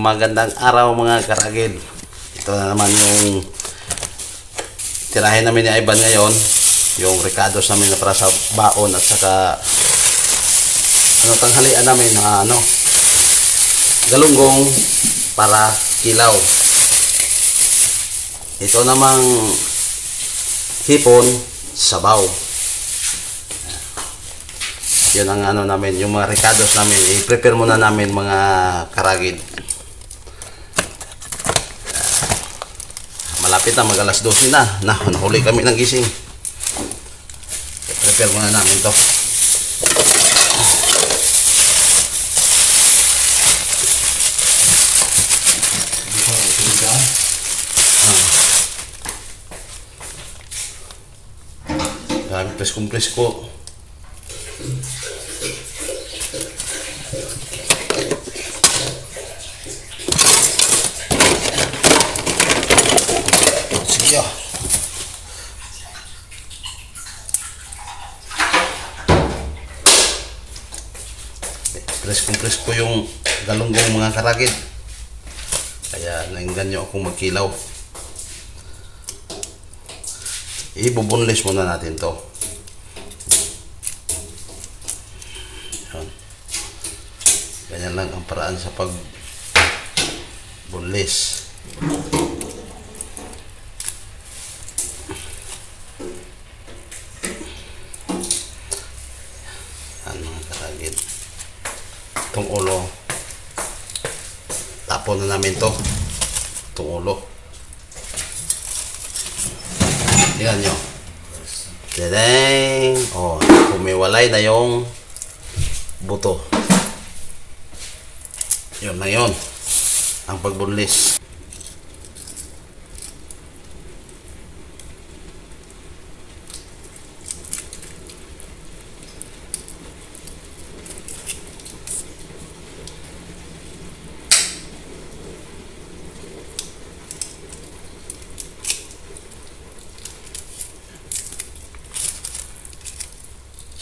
Magandang araw mga karagid. Ito na naman yung tirahin namin ni Ivan ngayon. Yung ricados namin na para sa baon at saka tanghalian namin na galunggong para kilaw. Ito namang hipon sabaw. Yun ang namin, yung mga ricados namin, i-prepare muna namin mga karagid. Malapit na, mag-alas 12 na. Nahuli kami ng gising. I-prepare muna namin to. Gamit presko. Press ko yung galunggong mga karagid, kaya nainganyo akong magkilaw. Ibubunlis muna natin to. Ganyan lang ang paraan sa pagbunlis. Yan mga karagid. Itong ulo, tapon na namin to. Itong ulo, tingnan nyo. Tadang! Oh, kumiwalay na yung buto. Yun na yun ang pagbunlis.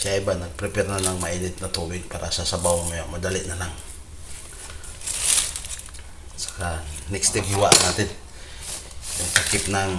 Siya iba, nag-prepare na ng mainit na tubig para sa sabaw mo. Madali na lang. Saka, next step, hiwa natin. Yung takip ng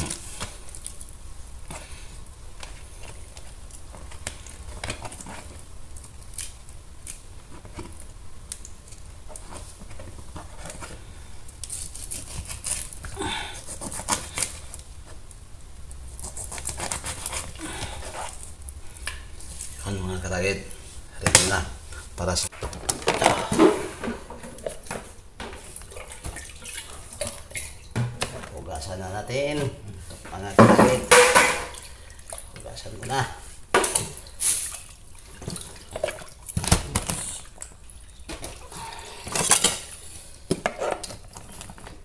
mga karagid, ready na para sa hugasan na natin mga karagid. Hugasan mo na.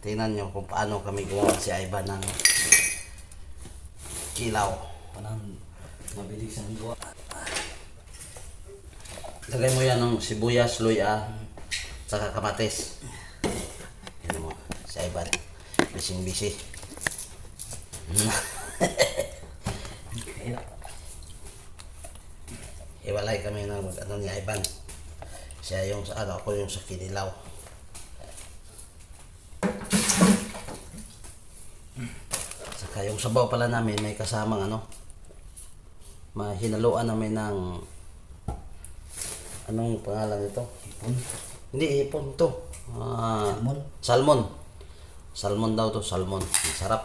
Tingnan nyo kung paano kami gumawa si Ivan ng kilaw. Mabilis ang gawa. Lagay mo yan ng sibuyas, luya, saka kamatis. Yan mo, si Ivan. Bising-bisi. Iwalay kami ng ni Ivan. Siya yung sa ako yung sa kinilaw. Saka yung sabaw pala namin may kasamang mahinaluan namin ng anong pangalan nito? Hipon? Hindi, hipon to. Salmon? Salmon. Salmon daw to, salmon. Sarap.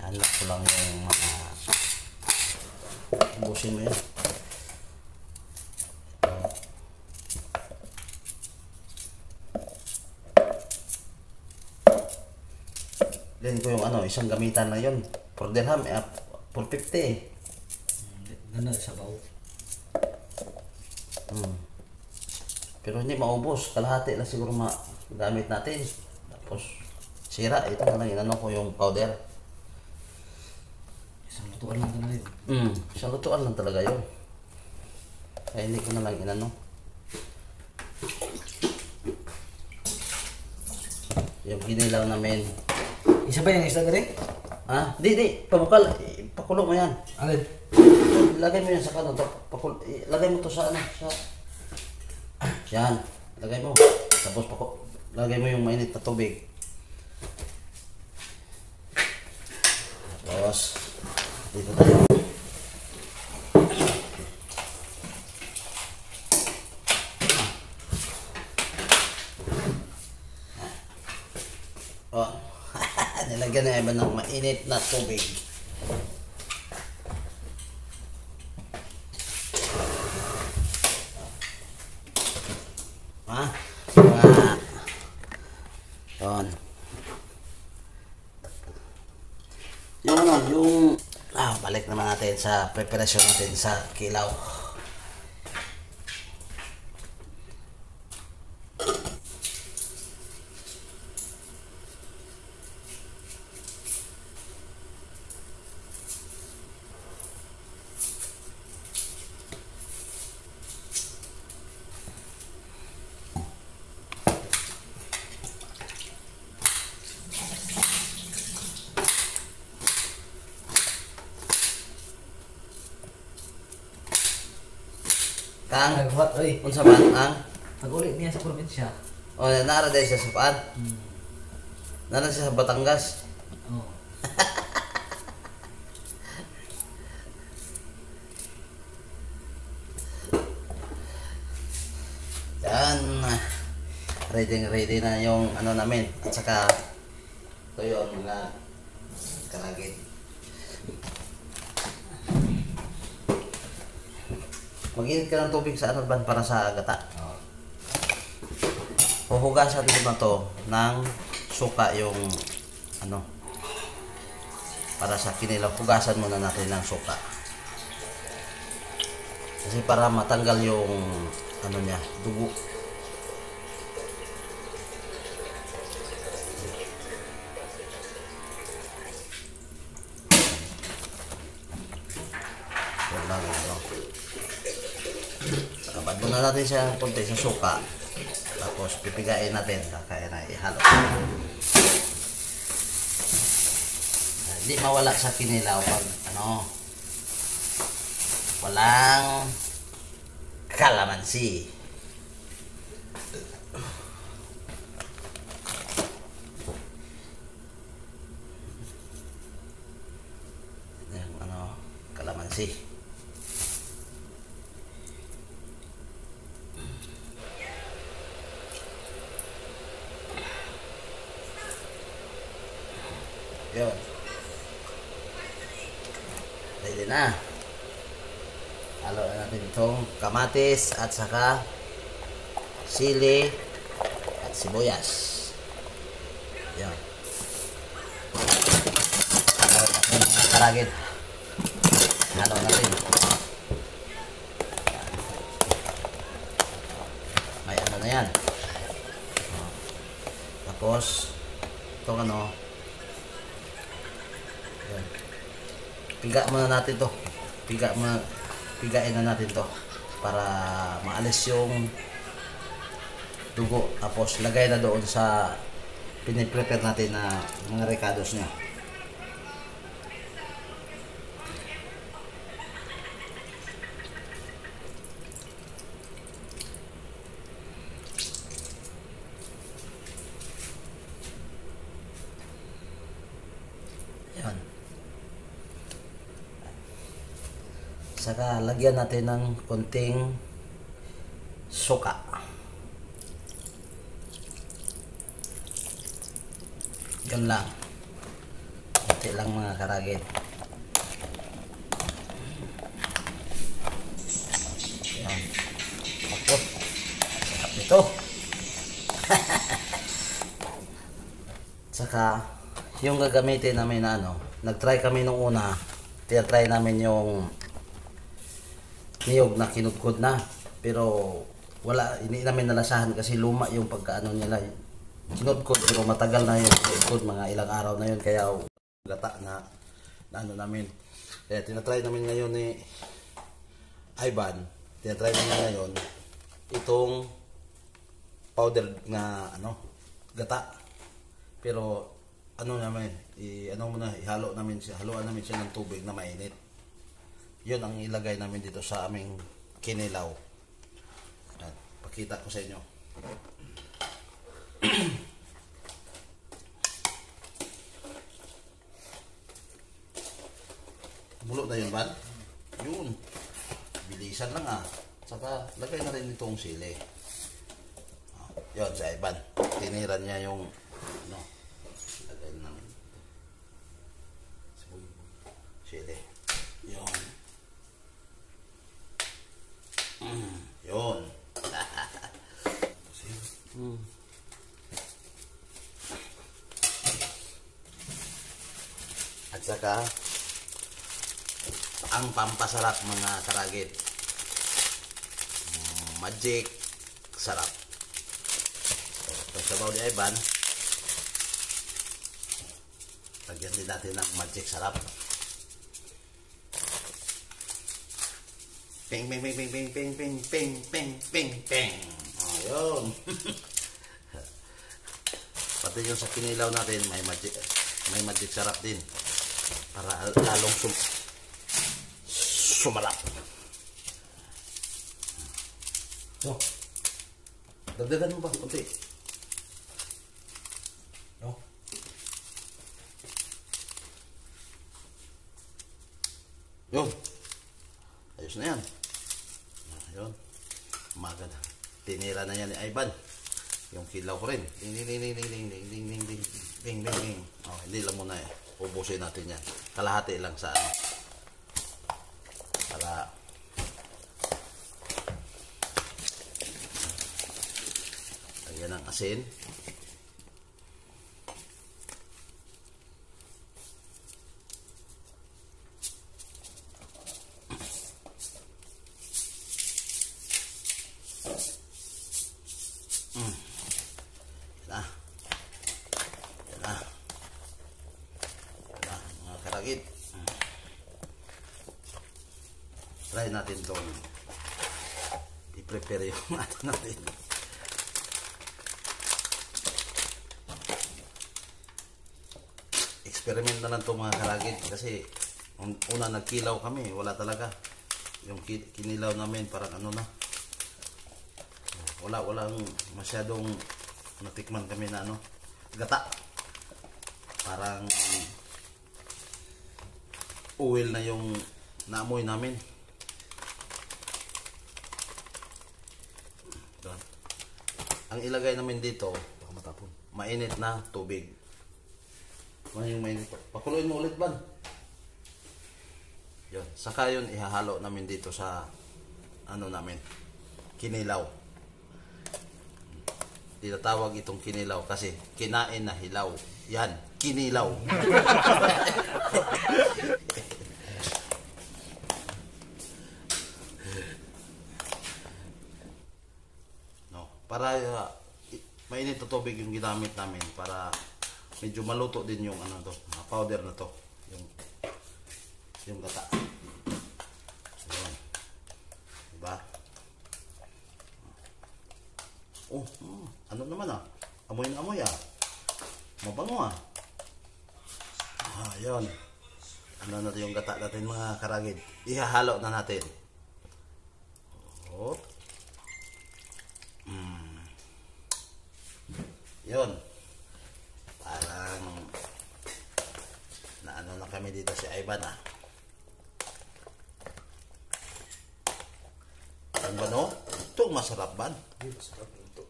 Hanap ko lang yung mga ubusin mo yan. Then ko yung isang gamitan na yun. 4 dirham, 450. Ganda sabaw. Pero hindi maubos. Kalahati lang siguro magamit natin. Tapos sira. Ito na lang ko yung powder. Isang lutuan lang talaga yun. Isang lutuan lang talaga yun. Kaya hindi ko na lang yung ginilaw namin. Isa ba yung isda dali? Ha? Di. Pabukal. Pakulo mo yan. Alin? Lagay mo yan sa kano. Lagay mo to sa ano. Sa... Yan. Lagay mo. Tapos lagay mo yung mainit na tubig. Tapos, dito tayo. Oh. Nilagyan na iba ng mainit na tubig. Ha? Yun. Balik naman natin sa preparasyon natin sa kilaw. Kang, Naghuwat, oy. unsa man ang? Nag-ulit niya sa probinsya. O, nara din siya sa paan. Hmm. Nara siya sa Batangas. Oo. Yan. Ready na yung ano namin. At saka, ito yun, mga kalagit. Mag-init ka ng tubig sa ano ba para sa gata. Oo. Huhugasan din ba to ng suka yung ano para sa kinilaw. Hugasan muna natin ng suka. Kasi para matanggal yung ano niya, dugo. Yan lang ano. Abad muna natin siya konti sa suka. Tapos pipigain natin. Kaya na ihalo. Hindi mawala sa kinilaw pag ano, walang kalamansi. Yung ano, kalamansi. Yun. Ready na. Halo na natin itong kamatis at saka sili at sibuyas. Yan. Halo natin ang karagit. Halo natin. May ano na yan. Tapos itong ano, yan. Piga muna natin to. Pigain na natin to para maalis yung dugo. Tapos lagay na doon sa piniprepare natin na mga recados niya. Yan. Saka lagyan natin ng konting suka. Yan lang. Konti lang mga karagit. Yan. Tapos, sarap ito. Saka, yung gagamitin namin na ano, nag-try kami nung una, tinatry namin yung niyog na kinudkod na, pero wala, hindi namin nalasahan kasi luma yung pagkaano nila, kinudkod, pero matagal na yung kinudkod, mga ilang araw na yun, kaya gata na ano namin. Kaya tinatry namin ngayon ni Ivan, tinatry namin ngayon itong powder na ano, gata, pero ano namin, ano muna, ihalo namin siya, haluan namin siya ng tubig na mainit. Yun ang ilagay namin dito sa aming kinilaw. Yan, pakita ko sa inyo. Mulo na yun, Van? Yun. Bilisan lang ah. Saka lagay na rin itong sili. Yun, si Ivan. Tiniran niya yung ano. Lagay na namin. Sili. Yun. Yun. At saka ang pampasarap mga karagit. Magic sarap. Ito sabaw ni Ivan. Lagyan din natin ng magic sarap. Ping ping ping ping ping ping ping ping ping ping ping. Oh, yun. Pati yung sa kinilaw natin may magic sarap din. Para lalong sumalap. No. Dagdagan mo ba? Kunti. No. Yun. Ayos na yan. Yun. Maganda. Tinira na yan ni Ivan. Yung kilaw ko rin. Ding ding ding ding ding ding ding ding ding ding ding ding ding. Oh, hindi lang muna eh. Ubusin natin yan. Kalahati lang sa ano. Para lagyan ng asin. Yan na. Yan na. Yan na, mga karagit. Try natin itong i-prepare yung ato natin. Experiment na lang itong mga karagit kasi una nagkilaw kami, wala talaga. Yung kinilaw namin parang ano na. Walang masyadong natikman kami na ano, gata. Parang oil na yung naamoy namin. Doon. Ang ilagay namin dito, baka matapon, mainit na tubig. Mainit. Pakuluin mo ulit, Ban. Yun. Saka yun, ihahalo namin dito sa ano namin, kinilaw. Tinatawag itong kinilaw kasi kinain na hilaw. Yan, kinilaw. No, para mainit na tubig yung ginamit namin para medyo maluto din yung ano to, powder na to, yung gata. Ayan. Diba? Oh, ano naman ah. Amoy na amoy ah. Mabango ah. Yun. Ano natin yung gata natin mga karagid. Ihahalo na natin. Oh. Yun. Parang na ano na kami dito si Ivan ah. Ang bano? Ito masarap ba? Masarap ito.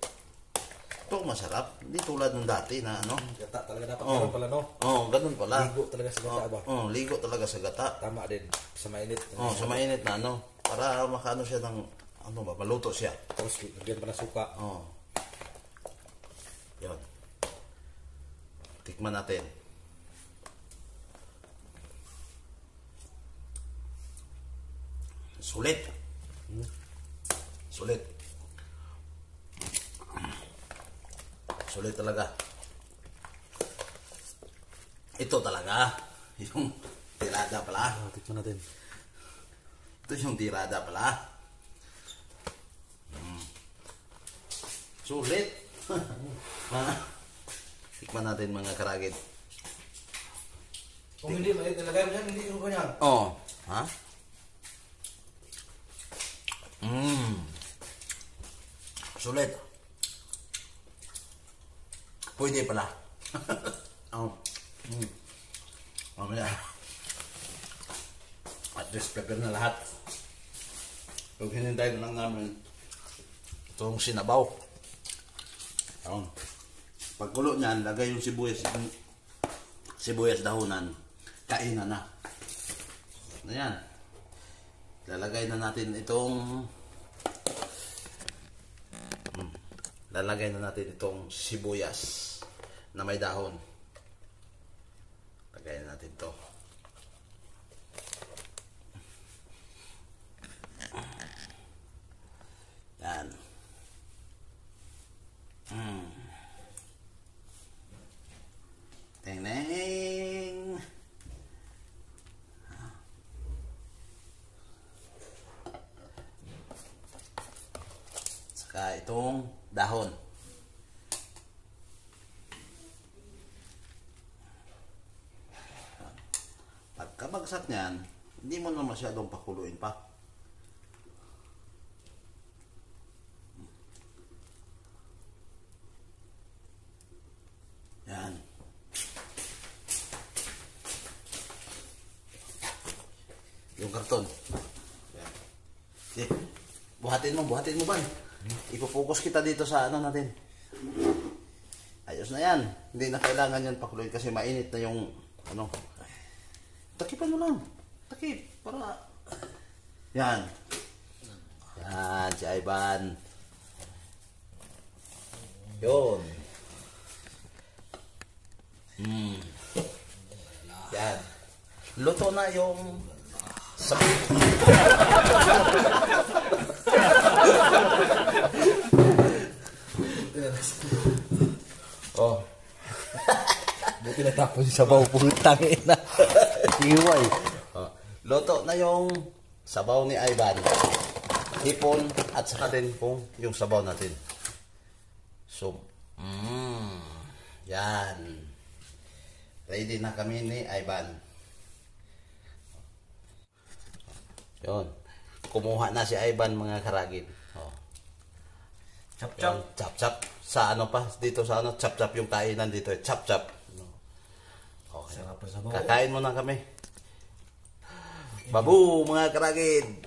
Ito masarap. Hindi tulad ng dati na ano. Gata talaga dapat ganun pala no? Ganun pala. Ligo talaga sa gata ba? Ligo talaga sa gata. Tama din. Sa mainit. Sa mainit na ano. Para makaano siya ng ano ba, maluto siya. Tapos lagyan pa ng suka. Yun. Tikman natin. Sulit. Sulit. Sulit talaga. Ito talaga. Yung tirada pala. Tikman natin. Ito yung tirada pala. Sulit. Tikman natin mga karagit. Kung hindi, may nilagay mo yan, hindi ko ganyan. Oh. Ha? Sulit. Pwede pala. Oh. Mamaya. At least prepare na lahat. Huwag hinintay na lang namin itong sinabaw. Oh. Pagkulo niyan, lagay yung sibuyas dahunan. Kainan na. Ayan. Lalagay na natin itong sibuyas na may dahon. Lagay na natin to. Yan. Teng-neng. Saka itong dahon. Pagkabagsak niyan, hindi mo na masyadong pakuluin pa. Yan. Yung karton. Yan. Okay. Buhatin mo ba? Ipopokus kita dito sa ano natin. Ayos na yan. Hindi na kailangan yan pakuluin kasi mainit na yung ano. Takipan mo lang. Takip. Para. Yan. Yan. Si Ivan. Yun. Yan. Luto na yung sabi. Oh. Buti natapos yung Sabaw putang ina. Iway. Oh. Luto na yung sabaw ni Ivan. Hipon at saka din po yung sabaw natin. So, yan. Ready na kami ni Ivan. Yun. Kumuha na si Ivan mga karagin. Oh. chap-chap. Chap-chap. Sa ano pa, dito sa ano, chap-chap yung kainan dito. Chap-chap. Okay. Sarap na sabaw. Kakain mo na kami. Babu mga karagin.